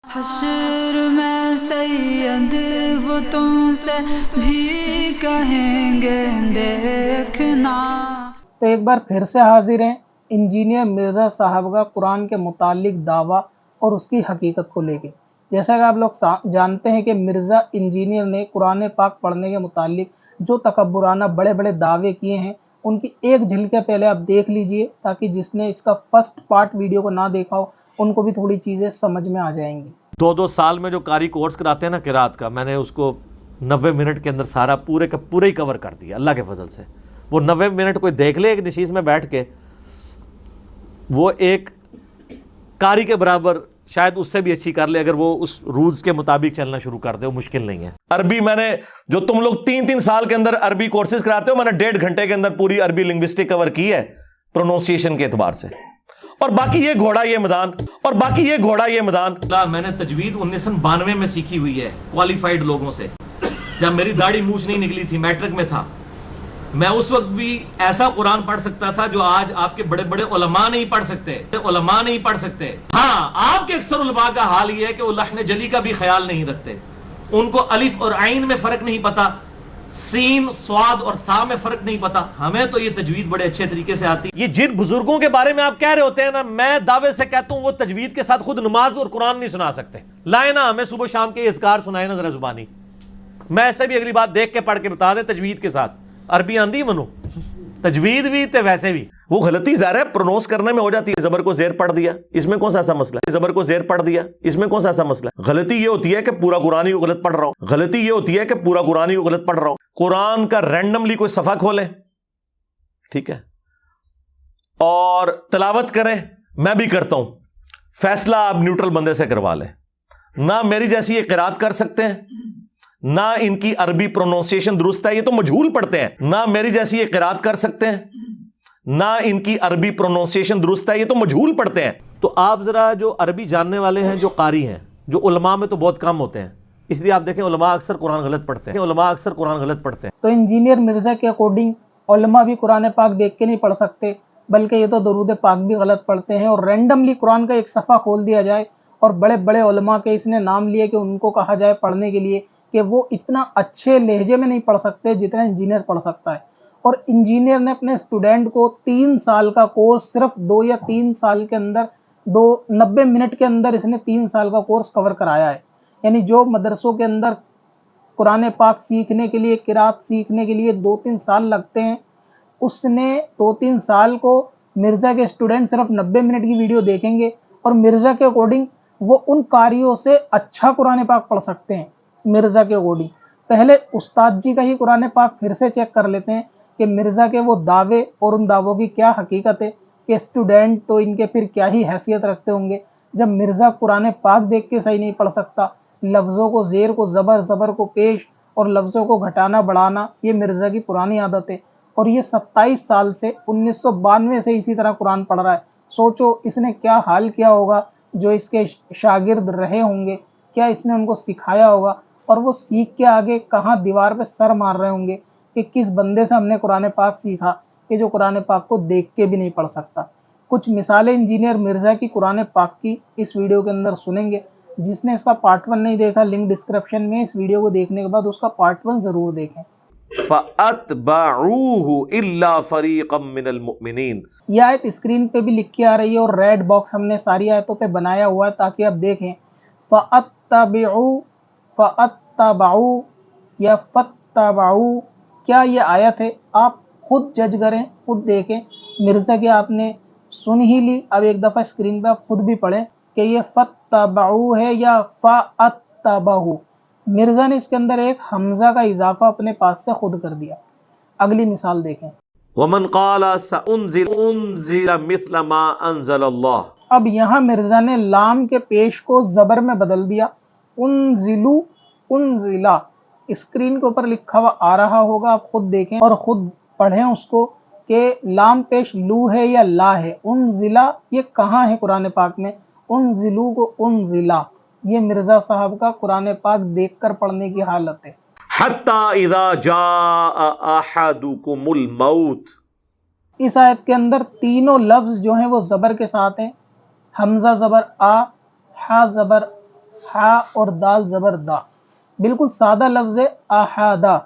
حشر میں سید وہ تم سے بھی کہیں گے دیکھنا۔ تو ایک بار پھر سے حاضر ہیں انجینئر مرزا صاحب کا قرآن کے متعلق دعویٰ اور اس کی حقیقت کو لے کے۔ جیسا کہ آپ لوگ جانتے ہیں کہ مرزا انجینئر نے قرآن پاک پڑھنے کے متعلق جو تکبرانہ بڑے بڑے دعوے کیے ہیں ان کی ایک جھلکیں پہلے آپ دیکھ لیجئے، تاکہ جس نے اس کا فرسٹ پارٹ ویڈیو کو نہ دیکھا ہو ان کو بھی تھوڑی چیزیں سمجھ میں آ جائیں گی۔ 2 سال میں جو قاری کورس کراتے ہیں نا قرات کا، میں نے اس کو 90 منٹ کے اندر سارا پورے کا پورا ہی کور کر دیا اللہ کے فضل سے۔ وہ 90 منٹ کوئی دیکھ لے ایک نشیز میں بیٹھ کے، وہ ایک قاری کے برابر شاید اس سے بھی اچھی کر لے اگر وہ اس رولز کے مطابق چلنا شروع کر دے، وہ مشکل نہیں ہے۔ عربی میں نے جو تم لوگ 3 سال کے اندر عربی کورسز کراتے ہو، میں نے 1.5 گھنٹے کے اندر پوری عربی لنگوسٹک کور کی ہے پروننسیشن کے اعتبار سے۔ اور باقی یہ گھوڑا یہ میدان میں نے تجوید 1992 میں سیکھی ہوئی ہے کوالیفائڈ لوگوں سے، جب میری داڑھی مونچھ نہیں نکلی تھی، میٹرک میں تھا۔ میں اس وقت بھی ایسا قرآن پڑھ سکتا تھا جو آج آپ کے بڑے بڑے علماء نہیں پڑھ سکتے۔ ہاں، آپ کے اکثر علماء کا حال یہ ہے کہ وہ لحن جلی کا بھی خیال نہیں رکھتے، ان کو الف اور عین میں فرق نہیں پتا، سین صاد اور ثا میں فرق نہیں پتا۔ ہمیں تو یہ تجوید بڑے اچھے طریقے سے آتی ہے۔ یہ جن بزرگوں کے بارے میں آپ کہہ رہے ہوتے ہیں نا، میں دعوے سے کہتا ہوں وہ تجوید کے ساتھ خود نماز اور قرآن نہیں سنا سکتے۔ لائے نا ہمیں صبح شام کے اذکار سنائے نا ذرا زبانی، میں ایسے بھی اگلی بات دیکھ کے پڑھ کے بتا دیں تجوید کے ساتھ۔ عربی آندھی منو، تجوید بھی تے ویسے بھی وہ غلطی ظاہر ہے پرونونس کرنے میں ہو جاتی ہے۔ زبر کو زیر پڑھ دیا، اس میں کون سا ایسا مسئلہ ہے؟ غلطی یہ ہوتی ہے کہ پورا قرآن ہی غلط پڑھ رہا ہوں۔ قرآن کا رینڈملی کوئی صفحہ کھولیں، ٹھیک ہے، اور تلاوت کریں، میں بھی کرتا ہوں، فیصلہ آپ نیوٹرل بندے سے کروا لیں۔ نہ میری جیسی یہ قرات کر سکتے ہیں، نہ ان کی عربی پروننسیشن درست ہے، یہ تو مجہول پڑھتے ہیں۔ نہ میری جیسی یہ قرات کر سکتے ہیں، نہ ان کی عربی پروننسیشن درست ہے، یہ تو مجہول پڑھتے ہیں۔ تو آپ ذرا جو عربی جاننے والے ہیں، جو قاری ہیں، جو علماء میں تو بہت کم ہوتے ہیں، اس لیے آپ دیکھیں علماء اکثر قرآن غلط پڑھتے ہیں۔ تو انجینئر مرزا کے اکارڈنگ علماء بھی قرآن پاک دیکھ کے نہیں پڑھ سکتے، بلکہ یہ تو درود پاک بھی غلط پڑھتے ہیں۔ اور رینڈملی قرآن کا ایک صفحہ کھول دیا جائے اور بڑے بڑے علماء کے اس نے نام لیے کہ ان کو کہا جائے پڑھنے کے لیے کہ وہ اتنا اچھے لہجے میں نہیں پڑھ سکتے جتنا انجینئر پڑھ سکتا ہے۔ اور انجینئر نے اپنے اسٹوڈنٹ کو 3 سال کا کورس صرف 2 یا 3 سال کے اندر 90 منٹ کے اندر اس نے 3 سال کا کورس کور کرایا ہے۔ یعنی جو مدرسوں کے اندر قرآن پاک سیکھنے کے لیے، قرات سیکھنے کے لیے 2-3 سال لگتے ہیں، اس نے 2-3 سال کو مرزا کے اسٹوڈنٹ صرف 90 منٹ کی ویڈیو دیکھیں گے اور مرزا کے اکارڈنگ وہ ان قاریوں سے اچھا قرآن پاک پڑھ سکتے ہیں۔ مرزا کے اکارڈنگ پہلے استاد جی کا ہی قرآن پاک پھر سے چیک کر لیتے ہیں کہ مرزا کے وہ دعوے اور ان دعووں کی کیا حقیقت ہے، کہ اسٹوڈنٹ تو ان کے پھر کیا ہی حیثیت رکھتے ہوں گے جب مرزا قرآن پاک دیکھ کے صحیح نہیں پڑھ سکتا۔ لفظوں کو زیر کو زبر، زبر کو پیش اور لفظوں کو گھٹانا بڑھانا یہ مرزا کی پرانی عادت ہے، اور یہ 27 سال سے 1992 سے اسی طرح قرآن پڑھ رہا ہے۔ سوچو اس نے کیا حال کیا ہوگا، جو اس کے شاگرد رہے ہوں گے، کیا اس نے ان کو سکھایا ہوگا، اور وہ سیکھ کے آگے کہاں دیوار پہ سر مار رہے ہوں گے کہ کس بندے سے ہم نے قرآن پاک سیکھا کہ جو قرآن پاک کو دیکھ کے بھی نہیں پڑھ سکتا۔ کچھ مثالیں انجینئر مرزا کی قرآن پاک کی اس ویڈیو کے اندر سنیں گے۔ جس نے اس کا پارٹ 1 نہیں دیکھا، لنک ڈسکرپشن میں، اس ویڈیو کو دیکھنے کے بعد اس کا پارٹ 1 ضرور دیکھیں۔ فَأَتْبَعُوهُ إِلَّا فَرِيقًا مِّنَ الْمُؤْمِنِينَ، یہ آیت اسکرین پہ بھی لکھی آ رہی ہے اور ریڈ باکس ہم نے ساری آیتوں پہ بنایا ہوا ہے تاکہ آپ دیکھیں۔ فَأَتَّبِعُوا یا فَاتَّبَعُوا، کیا یہ آیت ہے؟ آپ خود جج کریں، خود دیکھیں۔ مرزا کی آپ نے سن ہی لی، اب ایک دفعہ اسکرین پہ آپ خود بھی پڑھیں کہ یہ فَاتَّبَعُوا ہے یا فَأَتَّبَعُوا۔ مرزا نے اس کے اندر ایک حمزہ کا اضافہ اپنے پاس سے خود کر دیا۔ اگلی مثال دیکھیں۔ وَمَنْ قَالَ سَأُنزِلَ مِثْلَ مَا أَنزَلَ اللَّهُ، اب یہاں مرزا نے لام کے پیش کو زبر میں بدل دیا، انزلو، انزلا۔ اسکرین کے اوپر لکھا ہوا آ رہا ہوگا، آپ خود دیکھیں اور خود پڑھیں اس کو کہ لام پیش لو ہے یا لا ہے۔ انزلا یہ کہاں ہے قرآن پاک میں؟ انزلو کو انزلا، یہ مرزا صاحب کا قرآن پاک دیکھ کر پڑھنے کی حالت ہے۔ حَتَّى إِذَا جَاءَ أَحَدُكُمُ الْمَوْتُ، اس آیت کے اندر تینوں لفظ جو ہیں وہ زبر کے ساتھ ہیں۔ حمزہ زبر آ، ہا زبر ہا اور دال زبر دا، بالکل سادہ لفظ ہے احدا.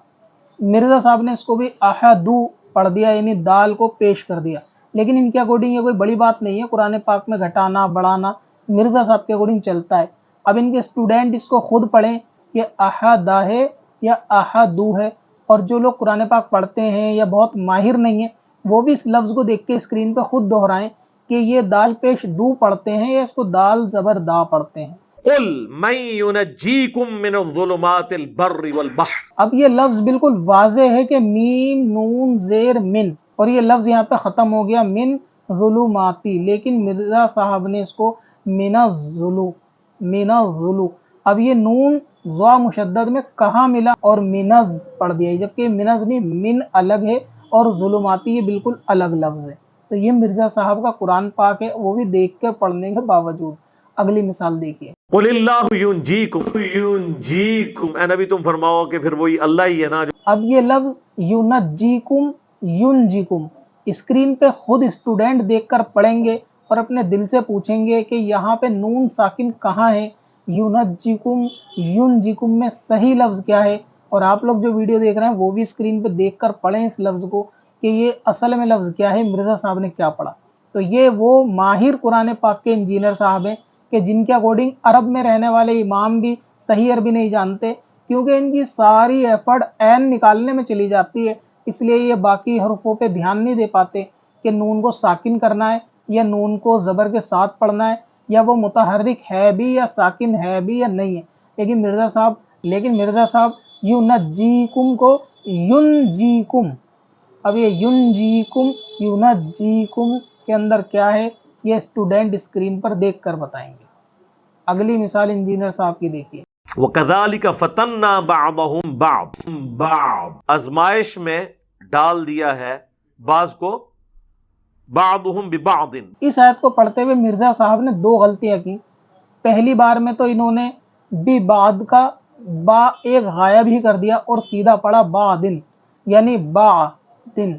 مرزا صاحب نے اس کو بھی احدو پڑھ دیا، یعنی دال کو پیش کر دیا. لیکن ان کے اکارڈنگ یہ کوئی بڑی بات نہیں ہے، قرآن پاک میں گھٹانا بڑھانا مرزا صاحب کے اکارڈنگ چلتا ہے. اب ان کے اسٹوڈنٹ اس کو خود پڑھیں کہ احدا ہے یا احدو ہے، اور جو لوگ قرآن پاک پڑھتے ہیں یا بہت ماہر نہیں ہیں وہ بھی اس لفظ کو دیکھ کے اسکرین پہ خود دہرائیں کہ یہ دال پیش دو پڑھتے ہیں یا اس کو دال زبر دا پڑھتے ہیں. قل من ينجيكم من الظلمات البر والبحر. اب یہ لفظ بالکل واضح ہے کہ میم نون زیر من، اور یہ لفظ یہاں پہ ختم ہو گیا من ظلماتی، لیکن مرزا صاحب نے اس کو من الظلو. اب یہ نون ضا مشدد میں کہاں ملا اور منز پڑھ دیا، جبکہ منز نہیں، من الگ ہے اور ظلماتی یہ بالکل الگ لفظ ہے. تو یہ مرزا صاحب کا قرآن پاک ہے، وہ بھی دیکھ کر پڑھنے کے باوجود. اگلی مثال دیکھیے. قل اللہ ینجیکم، اے نبی تم فرماؤ کہ پھر وہی اللہ ہی ہے نا. اب یہ لفظ یونجیکم ینجیکم اسکرین پہ خود اسٹوڈنٹ دیکھ کر پڑھیں گے اور اپنے دل سے پوچھیں گے کہ یہاں پہ نون ساکن کہاں ہے، یونجیکم ینجیکم میں صحیح لفظ کیا ہے. اور آپ لوگ جو ویڈیو دیکھ رہے ہیں وہ بھی اسکرین پہ دیکھ کر پڑھیں اس لفظ کو کہ یہ اصل میں لفظ کیا ہے، مرزا صاحب نے کیا پڑھا. تو یہ وہ ماہر قرآن پاک کے انجینئر صاحب ہیں کہ جن کے اکارڈنگ عرب میں رہنے والے امام بھی صحیح عربی نہیں جانتے، کیونکہ ان کی ساری ایفرٹ عین نکالنے میں چلی جاتی ہے. اس لیے یہ باقی حروفوں پہ دھیان نہیں دے پاتے کہ نون کو ساکن کرنا ہے یا نون کو زبر کے ساتھ پڑھنا ہے یا وہ متحرک ہے بھی یا ساکن ہے بھی یا نہیں ہے. لیکن مرزا صاحب یونجیکم کو ینجیکم. اب یہ ینجیکم یونجیکم کے اندر کیا ہے یہ اسٹوڈنٹ اسکرین پر دیکھ کر بتائیں گے. اگلی مثال انجینئر صاحب کی دیکھیے. وَكَذَلِكَ فَتَنَّا بَعْضَهُمْ بَعْض، آزمائش میں ڈال دیا ہے بعض کو بعضهم ببعض. اس آیت کو پڑھتے ہوئے مرزا صاحب نے دو غلطیاں کی. پہلی بار میں تو انہوں نے بی بعد کا با ایک غائب ہی کر دیا اور سیدھا پڑھا بعدن، یعنی بعدن،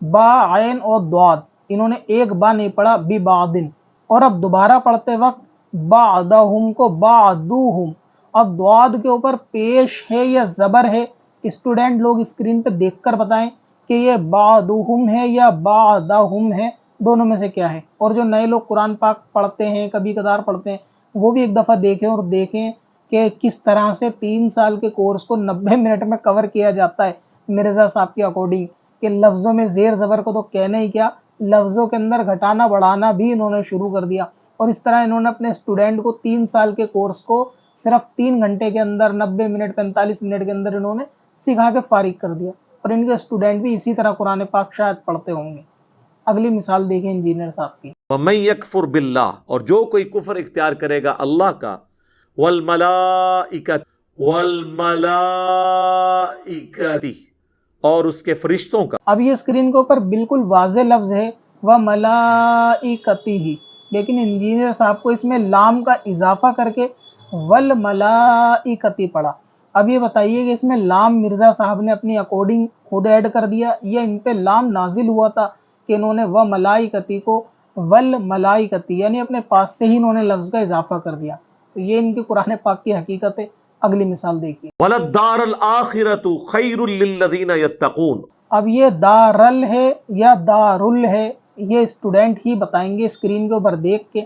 با عین اور ضاد، انہوں نے ایک با نہیں پڑھا بی بعدن. اور اب دوبارہ پڑھتے وقت بعدہم کو بعدوہم، اب ضاد کے اوپر پیش ہے یا زبر ہے، اسٹوڈنٹ لوگ اسکرین پہ دیکھ کر بتائیں کہ یہ بعدہم ہے یا بعدہم ہے، دونوں میں سے کیا ہے. اور جو نئے لوگ قرآن پاک پڑھتے ہیں کبھی کبھار پڑھتے ہیں وہ بھی ایک دفعہ دیکھیں اور دیکھیں کہ کس طرح سے 3 سال کے کورس کو 90 منٹ میں کور کیا جاتا ہے مرزا صاحب کے اکارڈنگ، کہ لفظوں میں زیر زبر کو تو کہنے ہی کیا، لفظوں کے اندر گھٹانا بڑھانا بھی انہوں نے شروع کر دیا. اور اس طرح انہوں نے اپنے اسٹوڈنٹ کو 3 سال کے کورس کو صرف 3 گھنٹے کے اندر 90 منٹ 45 منٹ کے اندر انہوں نے سکھا کے فارغ کر دیا. اور ان کے اسٹوڈنٹ بھی اسی طرح قرآن پاک شاید پڑھتے ہوں گے. اگلی مثال دیکھیں انجینئر صاحب کی. وَمَن يَكْفُرْ بِاللَّهِ، اور جو کوئی کفر اختیار کرے گا اللہ کا، وَالْمَلَائِكَةِ اور اس کے فرشتوں کا. اب یہ اسکرین کے اوپر بالکل واضح لفظ ہے وَمَلَائِكَتِهِ، لیکن انجینئر صاحب کو اس میں لام کا اضافہ کر کے وَالْمَلَائِكَةِ پڑھا. اب یہ بتائیے کہ اس میں لام مرزا صاحب نے اپنی اکارڈنگ خود ایڈ کر دیا یا ان پہ لام نازل ہوا تھا کہ انہوں نے وَمَلَائِكَتِ کو وَالْمَلَائِكَةِ یعنی اپنے پاس سے ہی انہوں نے لفظ کا اضافہ کر دیا. تو یہ ان کے قرآن پاک کی حقیقت ہے. اگلی مثال دیکھیے. وَلَلدَّارُ الْآخِرَةُ خَيْرٌ لِّلَّذِينَ يَتَّقُونَ. اب یہ دارل ہے یا دارل ہے یہ اسٹوڈنٹ ہی بتائیں گے اسکرین کے اوپر دیکھ کے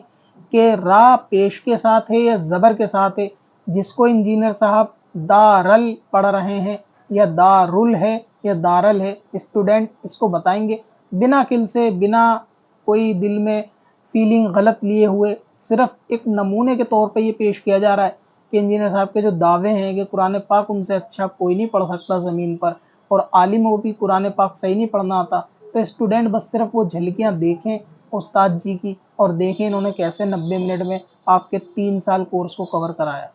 کہ را پیش کے ساتھ ہے یا زبر کے ساتھ ہے. جس کو انجینئر صاحب دارل پڑھ رہے ہیں یا دارل ہے یا دارل ہے، اسٹوڈنٹ اس کو بتائیں گے بنا کل سے، بنا کوئی دل میں فیلنگ غلط لیے ہوئے. صرف ایک نمونے کے طور پہ یہ پیش کیا جا رہا ہے کہ انجینئر صاحب کے جو دعوے ہیں کہ قرآن پاک ان سے اچھا کوئی نہیں پڑھ سکتا زمین پر، اور عالم وہ بھی قرآن پاک صحیح نہیں پڑھنا آتا، تو اسٹوڈنٹ بس صرف وہ جھلکیاں دیکھیں استاد جی کی اور دیکھیں انہوں نے کیسے 90 منٹ میں آپ کے 3 سال کورس کو کور کرایا.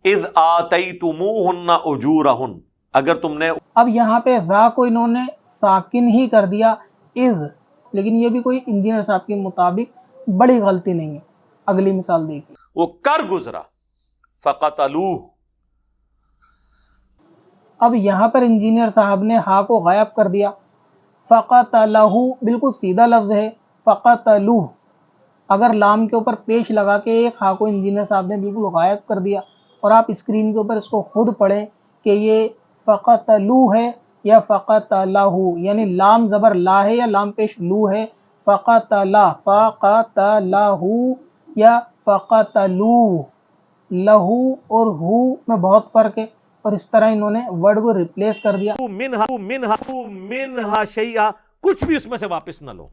اذ آتیتموہن اجورہن، اگر تم نے. اب یہاں پہ ذا کو انہوں نے ساکن ہی کر دیا اذ، لیکن یہ بھی کوئی انجینئر صاحب کے مطابق بڑی غلطی نہیں ہے. اگلی مثال دیکھیے. وہ کر گزرا فقتلوہ. اب یہاں پر انجینئر صاحب نے ہا کو غائب کر دیا. فقتلہ بالکل سیدھا لفظ ہے فقتلوہ. اگر لام کے اوپر پیش لگا کے ایک ہا کو انجینئر صاحب نے بالکل غائب کر دیا اور آپ اسکرین کے اوپر اس کو خود پڑھیں کہ یہ فقتلو ہے یا فقتلہو، یعنی لام زبر لا ہے یا لام پیش لو ہے، فقتلا فقتلہو یا فقتلو، لہو اور ہو میں بہت فرق ہے، اور اس طرح انہوں نے ورڈ کو ریپلیس کر دیا۔ منہا شیئا، کچھ بھی اس میں سے واپس نہ لو۔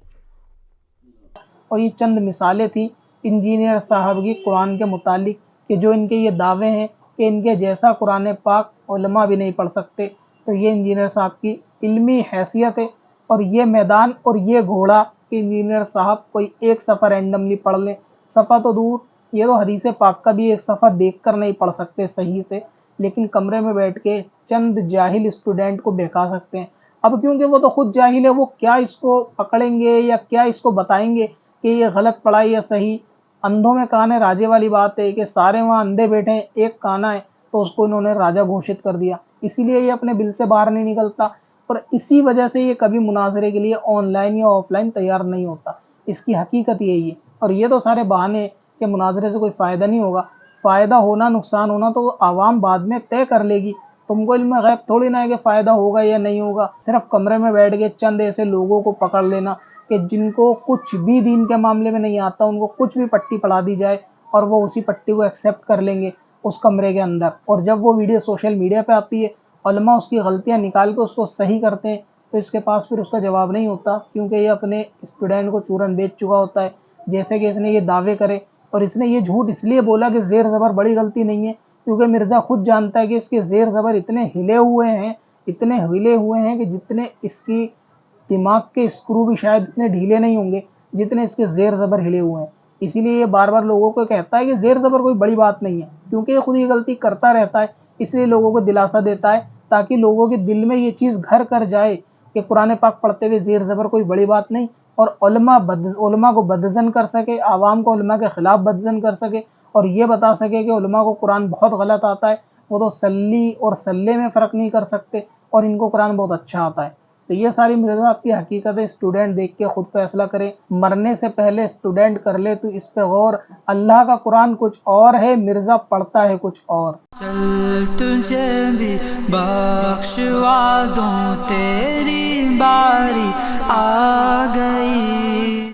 اور یہ چند مثالیں تھی انجینئر صاحب کی قرآن کے متعلق کہ جو ان کے یہ دعوے ہیں کہ ان کے جیسا قرآن پاک علماء بھی نہیں پڑھ سکتے، تو یہ انجینئر صاحب کی علمی حیثیت ہے، اور یہ میدان اور یہ گھوڑا کہ انجینئر صاحب کوئی ایک صفحہ رینڈملی پڑھ لیں، صفحہ تو دور، یہ تو حدیث پاک کا بھی ایک صفحہ دیکھ کر نہیں پڑھ سکتے صحیح سے، لیکن کمرے میں بیٹھ کے چند جاہل اسٹوڈنٹ کو بہکا سکتے ہیں۔ اب کیونکہ وہ تو خود جاہل ہے، وہ کیا اس کو پکڑیں گے یا کیا اس کو بتائیں گے کہ یہ غلط پڑھا ہے یا صحیح؟ اندھوں میں کان ہے راجے والی بات ہے کہ سارے وہاں اندھے بیٹھے ہیں، ایک کانا ہے، تو اس کو انہوں نے راجہ گھوشت کر دیا، اسی لیے یہ اپنے بل سے باہر نہیں نکلتا، اور اسی وجہ سے یہ کبھی مناظرے کے لیے آن لائن یا آف لائن تیار نہیں ہوتا۔ اس کی حقیقت یہی ہے، اور یہ تو سارے بہانے ہیں کہ مناظرے سے کوئی فائدہ نہیں ہوگا، فائدہ ہونا نقصان ہونا تو عوام بعد میں طے کر لے گی، تم کو علم غیب تھوڑی نہ ہے کہ فائدہ ہوگا یا نہیں ہوگا۔ صرف کمرے میں بیٹھ کے چند ایسے لوگوں کو پکڑ لینا کہ جن کو کچھ بھی دین کے معاملے میں نہیں آتا، ان کو کچھ بھی پٹی پڑھا دی جائے اور وہ اسی پٹی کو ایکسیپٹ کر لیں گے اس کمرے کے اندر، اور جب وہ ویڈیو سوشل میڈیا پہ آتی ہے، علماء اس کی غلطیاں نکال کے اس کو صحیح کرتے ہیں، تو اس کے پاس پھر اس کا جواب نہیں ہوتا، کیونکہ یہ اپنے اسٹوڈنٹ کو چورن بیچ چکا ہوتا ہے۔ جیسے کہ اس نے یہ دعوے کرے، اور اس نے یہ جھوٹ اس لیے بولا کہ زیر زبر بڑی غلطی نہیں ہے، کیونکہ مرزا خود جانتا ہے کہ اس کے زیر زبر اتنے ہلے ہوئے ہیں کہ جتنے اس کی دماغ کے اسکرو بھی شاید اتنے ڈھیلے نہیں ہوں گے جتنے اس کے زیر زبر ہلے ہوئے ہیں۔ اسی لیے یہ بار بار لوگوں کو کہتا ہے کہ زیر زبر کوئی بڑی بات نہیں ہے، کیونکہ یہ خود یہ غلطی کرتا رہتا ہے، اس لیے لوگوں کو دلاسا دیتا ہے تاکہ لوگوں کے دل میں یہ چیز گھر کر جائے کہ قرآن پاک پڑھتے ہوئے زیر زبر کوئی بڑی بات نہیں، اور علماء کو بدظن کر سکے، عوام کو علماء کے خلاف بدظن کر سکے، اور یہ بتا سکے کہ علماء کو قرآن بہت غلط آتا ہے، وہ تو سلی اور سلے میں فرق نہیں کر سکتے، اور ان کو قرآن بہت اچھا آتا ہے۔ تو یہ ساری مرزا آپ کی حقیقت ہے، اسٹوڈنٹ دیکھ کے خود فیصلہ کرے، مرنے سے پہلے اسٹوڈنٹ کر لے تو اس پہ غور، اللہ کا قرآن کچھ اور ہے، مرزا پڑھتا ہے کچھ اور۔ چل تجھے بھی بخشوا دوں، تیری باری آ گئی۔